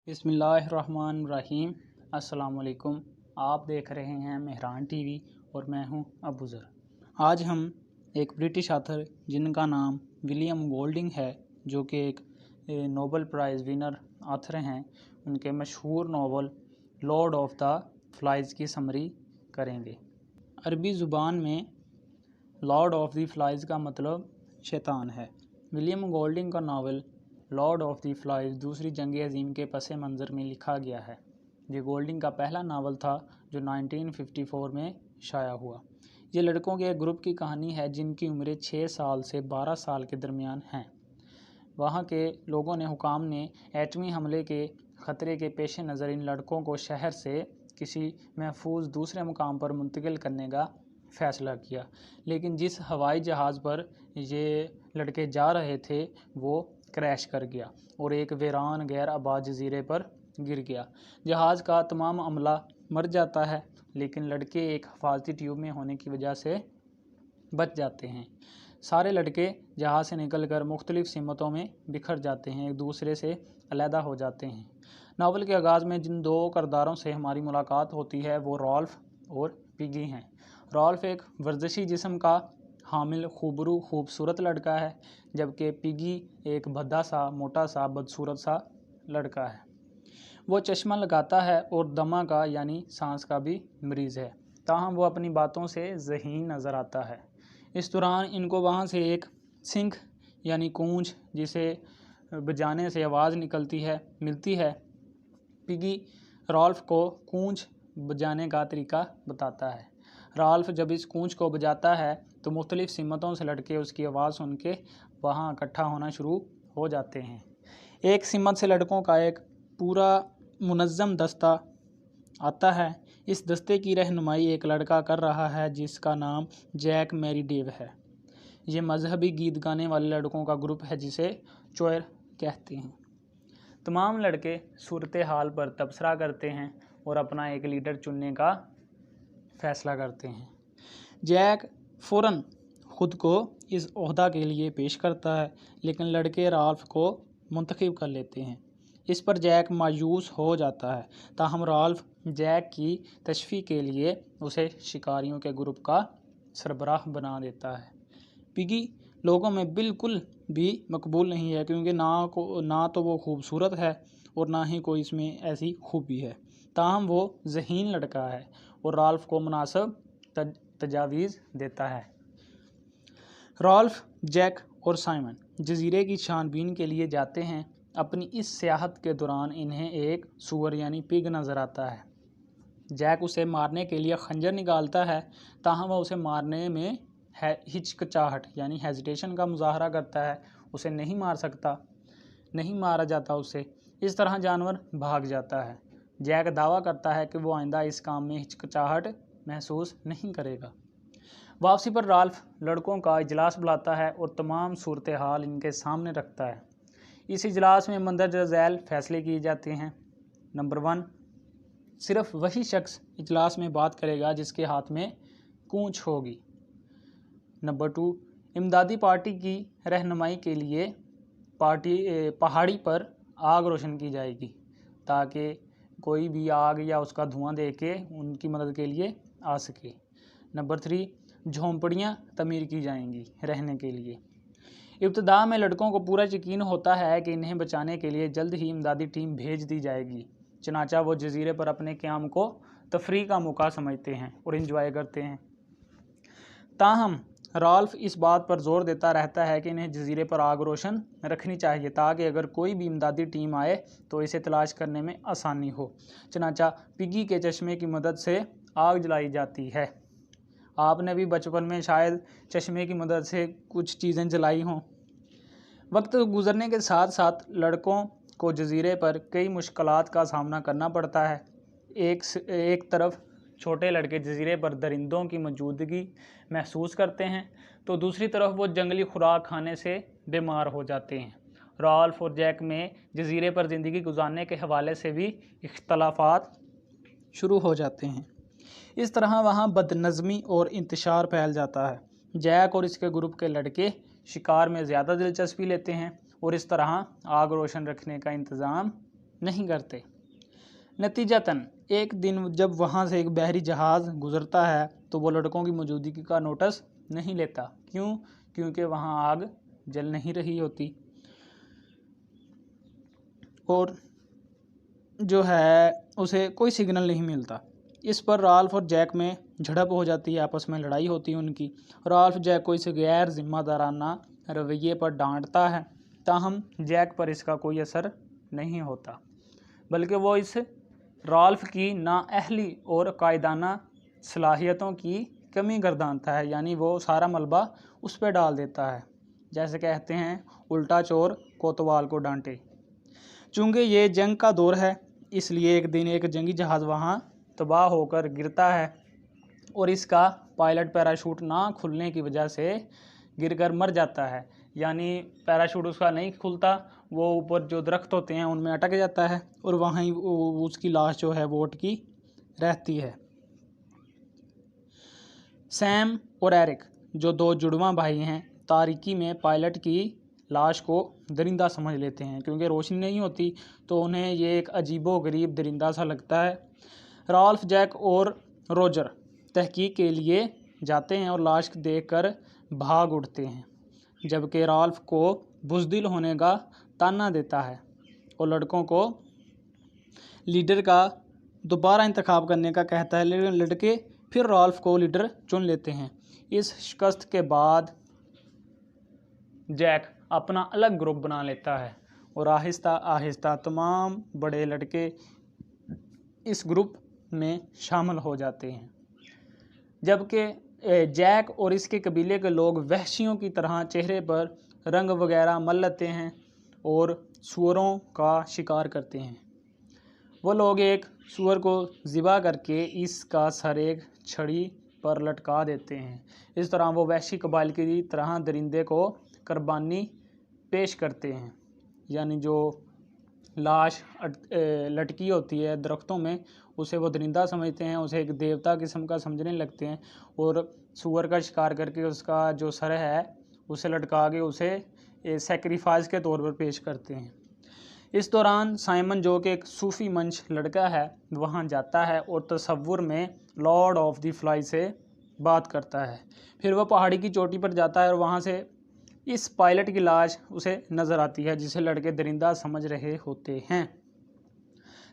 बिस्मिल्लाहिर्रहमानिर्रहीम। अस्सलामुअलैकुम। आप देख रहे हैं मेहरान टीवी और मैं हूं अबूज़र। आज हम एक ब्रिटिश ऑथर जिनका नाम विलियम गोल्डिंग है, जो कि एक नोबेल प्राइज़ विनर ऑथर हैं, उनके मशहूर novel Lord of the flies की समरी करेंगे। अरबी ज़ुबान में लॉर्ड ऑफ द फ्लाइज़ का मतलब शैतान है। विलियम गोल्डिंग का novel Lord of the flies दूसरी जंग अज़ीम के पस मंज़र में लिखा गया है। ये गोल्डिंग का पहला नावल था जो 1954 में शाया हुआ। ये लड़कों के एक ग्रुप की कहानी है जिनकी उम्रें 6 साल से 12 साल के दरमियान हैं। वहाँ के लोगों ने हुकाम ने एटमी हमले के ख़तरे के पेश नज़र इन लड़कों को शहर से किसी महफूज दूसरे मुकाम पर मुंतकिल करने का फ़ैसला किया, लेकिन जिस हवाई जहाज़ पर ये लड़के जा रहे थे वो क्रैश कर गया और एक वीरान गैर आबाद जजीरे पर गिर गया। जहाज़ का तमाम अमला मर जाता है, लेकिन लड़के एक हिफाजती ट्यूब में होने की वजह से बच जाते हैं। सारे लड़के जहाज़ से निकलकर मुख्तलिफ सिमतों में बिखर जाते हैं, एक दूसरे से अलहदा हो जाते हैं। नावल के आगाज़ में जिन दो किरदारों से हमारी मुलाकात होती है वो रॉल्फ और पिगी हैं। रॉल्फ एक वर्जिशी जिस्म का हामिल खूबरू खूबसूरत लड़का है, जबकि पिगी एक भद्दा सा मोटा सा बदसूरत सा लड़का है। वो चश्मा लगाता है और दमा का यानी सांस का भी मरीज़ है, ताहम वो अपनी बातों से ज़हीन नज़र आता है। इस दौरान इनको वहाँ से एक सिंख यानी कूंज जिसे बजाने से आवाज़ निकलती है मिलती है। पिगी रॉल्फ को कूंज बजाने का तरीका बताता है। रॉल्फ जब इस कूंज को बजाता है तो मुख्तलिफ सिमतों से लड़के उसकी आवाज़ सुन के वहाँ इकट्ठा होना शुरू हो जाते हैं। एक सिमत से लड़कों का एक पूरा मुनज़्ज़म दस्ता आता है। इस दस्ते की रहनुमाई एक लड़का कर रहा है जिसका नाम जैक मैरीडेव है। ये मजहबी गीत गाने वाले लड़कों का ग्रुप है जिसे चोयर कहते हैं। तमाम लड़के सूरत हाल पर तबसरा करते हैं और अपना एक लीडर चुनने का फ़ैसला करते हैं। जैक फ़ौरन ख़ुद को इस ओहदा के लिए पेश करता है, लेकिन लड़के राल्फ को मुंतखब कर लेते हैं। इस पर जैक मायूस हो जाता है, ताहम राल्फ जैक की तशफ़ी के लिए उसे शिकारियों के ग्रुप का सरबराह बना देता है। पिगी लोगों में बिल्कुल भी मकबूल नहीं है, क्योंकि ना तो वो खूबसूरत है और ना ही कोई इसमें ऐसी खूबी है। ताहम वो ज़हीन लड़का है और राल्फ को मुनासिब तजावीज़ देता है। राल्फ, जैक और साइमन जजीरे की छानबीन के लिए जाते हैं। अपनी इस सियाहत के दौरान इन्हें एक सूअर यानी पिग नज़र आता है। जैक उसे मारने के लिए खंजर निकालता है, ताहम वह उसे मारने में हिचकिचाहट यानी हेजिटेशन का मुजाहरा करता है। उसे नहीं मारा जाता उसे। इस तरह जानवर भाग जाता है। जैक दावा करता है कि वो आइंदा इस काम में हिचकिचाहट महसूस नहीं करेगा। वापसी पर राल्फ लड़कों का इजलास बुलाता है और तमाम सूरत हाल इनके सामने रखता है। इस इजलास में मंदरजा झैल फैसले किए जाते हैं। नंबर 1, सिर्फ वही शख्स इजलास में बात करेगा जिसके हाथ में कूंच होगी। नंबर 2, इमदादी पार्टी की रहनुमाई के लिए पहाड़ी पर आग रोशन की जाएगी, ताकि कोई भी आग या उसका धुआं देख के उनकी मदद के लिए आ सके। नंबर 3, झोंपड़ियाँ तमीर की जाएंगी रहने के लिए। इब्तिदा में लड़कों को पूरा यकीन होता है कि इन्हें बचाने के लिए जल्द ही इमदादी टीम भेज दी जाएगी। चनाचा वो जजीरे पर अपने क़याम को तफरीह का मौका समझते हैं और इंजॉय करते हैं। ताहम राल्फ इस बात पर जोर देता रहता है कि इन्हें जजीरे पर आग रोशन रखनी चाहिए, ताकि अगर कोई भी इमदादी टीम आए तो इसे तलाश करने में आसानी हो। चनाचा पिगी के चश्मे की मदद से आग जलाई जाती है। आपने भी बचपन में शायद चश्मे की मदद से कुछ चीज़ें जलाई हों। वक्त गुजरने के साथ साथ लड़कों को जजीरे पर कई मुश्किलात का सामना करना पड़ता है। एक तरफ छोटे लड़के जजीरे पर दरिंदों की मौजूदगी महसूस करते हैं, तो दूसरी तरफ वो जंगली खुराक खाने से बीमार हो जाते हैं। राल्फ और जैक में जजीरे पर ज़िंदगी गुजारने के हवाले से भी इख्तलाफात शुरू हो जाते हैं। इस तरह वहाँ बदनज़मी और इंतशार फैल जाता है। जैक और इसके ग्रुप के लड़के शिकार में ज़्यादा दिलचस्पी लेते हैं और इस तरह आग रोशन रखने का इंतज़ाम नहीं करते। नतीजतन एक दिन जब वहाँ से एक बहरी जहाज़ गुजरता है तो वो लड़कों की मौजूदगी का नोटिस नहीं लेता। क्यों? क्योंकि वहाँ आग जल नहीं रही होती और जो है उसे कोई सिग्नल नहीं मिलता। इस पर राल्फ और जैक में झड़प हो जाती है, आपस में लड़ाई होती है उनकी। राल्फ जैक को इस गैर जिम्मेदाराना रवैये पर डांटता है, ताहम जैक पर इसका कोई असर नहीं होता, बल्कि वो इस राल्फ की नाअहली और कायदाना सलाहियतों की कमी गर्दानता है। यानी वो सारा मलबा उस पर डाल देता है। जैसे कहते हैं, उल्टा चोर कोतवाल को डांटे। चूँकि ये जंग का दौर है, इसलिए एक दिन एक जंगी जहाज़ वहाँ तबाह होकर गिरता है और इसका पायलट पैराशूट ना खुलने की वजह से गिरकर मर जाता है। यानी पैराशूट उसका नहीं खुलता, वो ऊपर जो दरख्त होते हैं उनमें अटक जाता है और वहाँ ही उसकी लाश जो है वो अटकी रहती है। सैम और एरिक जो दो जुड़वां भाई हैं, तारीकी में पायलट की लाश को दरिंदा समझ लेते हैं। क्योंकि रोशनी नहीं होती तो उन्हें ये एक अजीबो गरीब दरिंदा सा लगता है। राल्फ, जैक और रोजर तहकीक के लिए जाते हैं और लाश देखकर भाग उठते हैं, जबकि राल्फ को बुज़दिल होने का ताना देता है और लड़कों को लीडर का दोबारा इंतखाब करने का कहता है। लेकिन लड़के फिर राल्फ को लीडर चुन लेते हैं। इस शिकस्त के बाद जैक अपना अलग ग्रुप बना लेता है और आहिस्ता आहिस्ता तमाम बड़े लड़के इस ग्रुप में शामिल हो जाते हैं, जबकि जैक और इसके कबीले के लोग वहशियों की तरह चेहरे पर रंग वगैरह मल लेते हैं और सूअरों का शिकार करते हैं। वो लोग एक सूअर को ज़िबा करके इसका सर एक छड़ी पर लटका देते हैं। इस तरह वो वहशी कबाइल की तरह दरिंदे को कुर्बानी पेश करते हैं। यानी जो लाश लटकी होती है दरख्तों में, उसे वो दरिंदा समझते हैं, उसे एक देवता किस्म का समझने लगते हैं और सूअर का शिकार करके उसका जो सर है उसे लटका के उसे सेक्रीफाइस के तौर पर पेश करते हैं। इस दौरान साइमन, जो कि एक सूफ़ी मंच लड़का है, वहाँ जाता है और तसव्वुर में लॉर्ड ऑफ द फ्लाई से बात करता है। फिर वह पहाड़ी की चोटी पर जाता है और वहाँ से इस पायलट की लाश उसे नज़र आती है, जिसे लड़के दरिंदा समझ रहे होते हैं।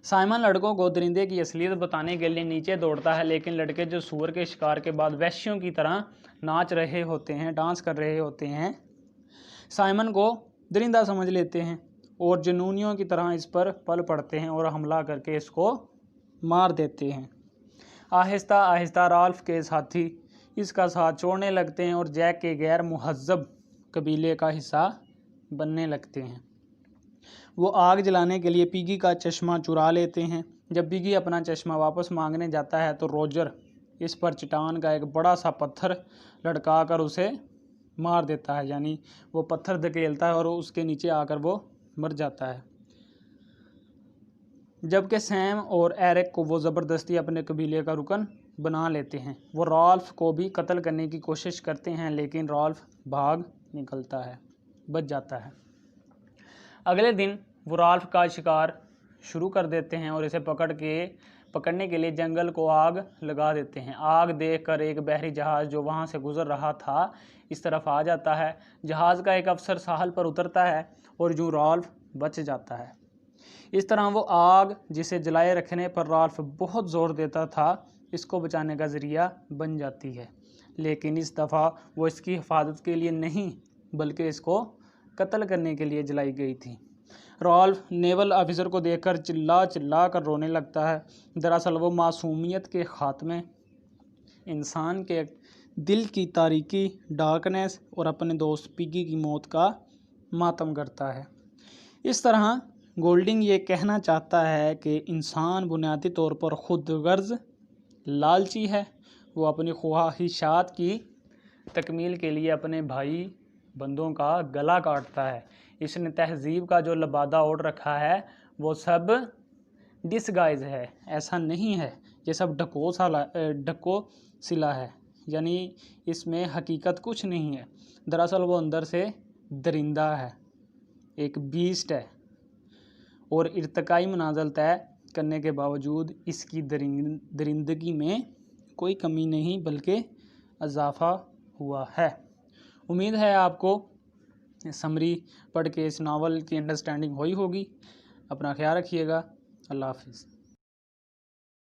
साइमन लड़कों को दरिंदे की असलियत बताने के लिए नीचे दौड़ता है, लेकिन लड़के जो सूअर के शिकार के बाद वैश्यों की तरह नाच रहे होते हैं, डांस कर रहे होते हैं, साइमन को दरिंदा समझ लेते हैं और जुनूनियों की तरह इस पर पल पड़ते हैं और हमला करके इसको मार देते हैं। आहिस्ता आहिस्ता राल्फ के साथी इसका साथ छोड़ने लगते हैं और जैक के गैर मुहज़्ज़ब कबीले का हिस्सा बनने लगते हैं। वो आग जलाने के लिए पिगी का चश्मा चुरा लेते हैं। जब पिगी अपना चश्मा वापस मांगने जाता है तो रोजर इस पर चट्टान का एक बड़ा सा पत्थर लटका कर उसे मार देता है। यानी वो पत्थर धकेलता है और उसके नीचे आकर वो मर जाता है। जबकि सैम और एरिक को वो ज़बरदस्ती अपने कबीले का रुकन बना लेते हैं। वो राल्फ को भी कत्ल करने की कोशिश करते हैं, लेकिन राल्फ भाग निकलता है, बच जाता है। अगले दिन वो राल्फ का शिकार शुरू कर देते हैं और इसे पकड़ने के लिए जंगल को आग लगा देते हैं। आग देखकर एक बहरी जहाज़ जो वहाँ से गुजर रहा था इस तरफ आ जाता है। जहाज़ का एक अफसर साहल पर उतरता है और यूँ राल्फ बच जाता है। इस तरह वो आग जिसे जलाए रखने पर राल्फ बहुत ज़ोर देता था, इसको बचाने का ज़रिया बन जाती है। लेकिन इस दफ़ा वो इसकी हिफाजत के लिए नहीं, बल्कि इसको कत्ल करने के लिए जलाई गई थी। राल्फ नेवल ऑफिसर को देखकर चिल्ला चिल्ला कर रोने लगता है। दरअसल वो मासूमियत के ख़ात्मे, इंसान के दिल की तारीकी, डार्कनेस और अपने दोस्त पिगी की मौत का मातम करता है। इस तरह गोल्डिंग ये कहना चाहता है कि इंसान बुनियादी तौर पर खुदगर्ज़, लालची है। वो अपनी ख्वाहिशात की तकमील के लिए अपने भाई बंदों का गला काटता है। इसने तहज़ीब का जो लबादा ओढ़ रखा है वो सब डिसगाइज है, ऐसा नहीं है। ये सब ढको सिला है, यानी इसमें हकीकत कुछ नहीं है। दरअसल वो अंदर से दरिंदा है, एक बीस्ट है और इर्तिकाई मनाज़िल तय करने के बावजूद इसकी दरिंदगी में कोई कमी नहीं बल्कि इजाफ़ा हुआ है। उम्मीद है आपको समरी पढ़ के इस नावल की अंडरस्टैंडिंग हुई होगी। अपना ख्याल रखिएगा। अल्लाह हाफिज़।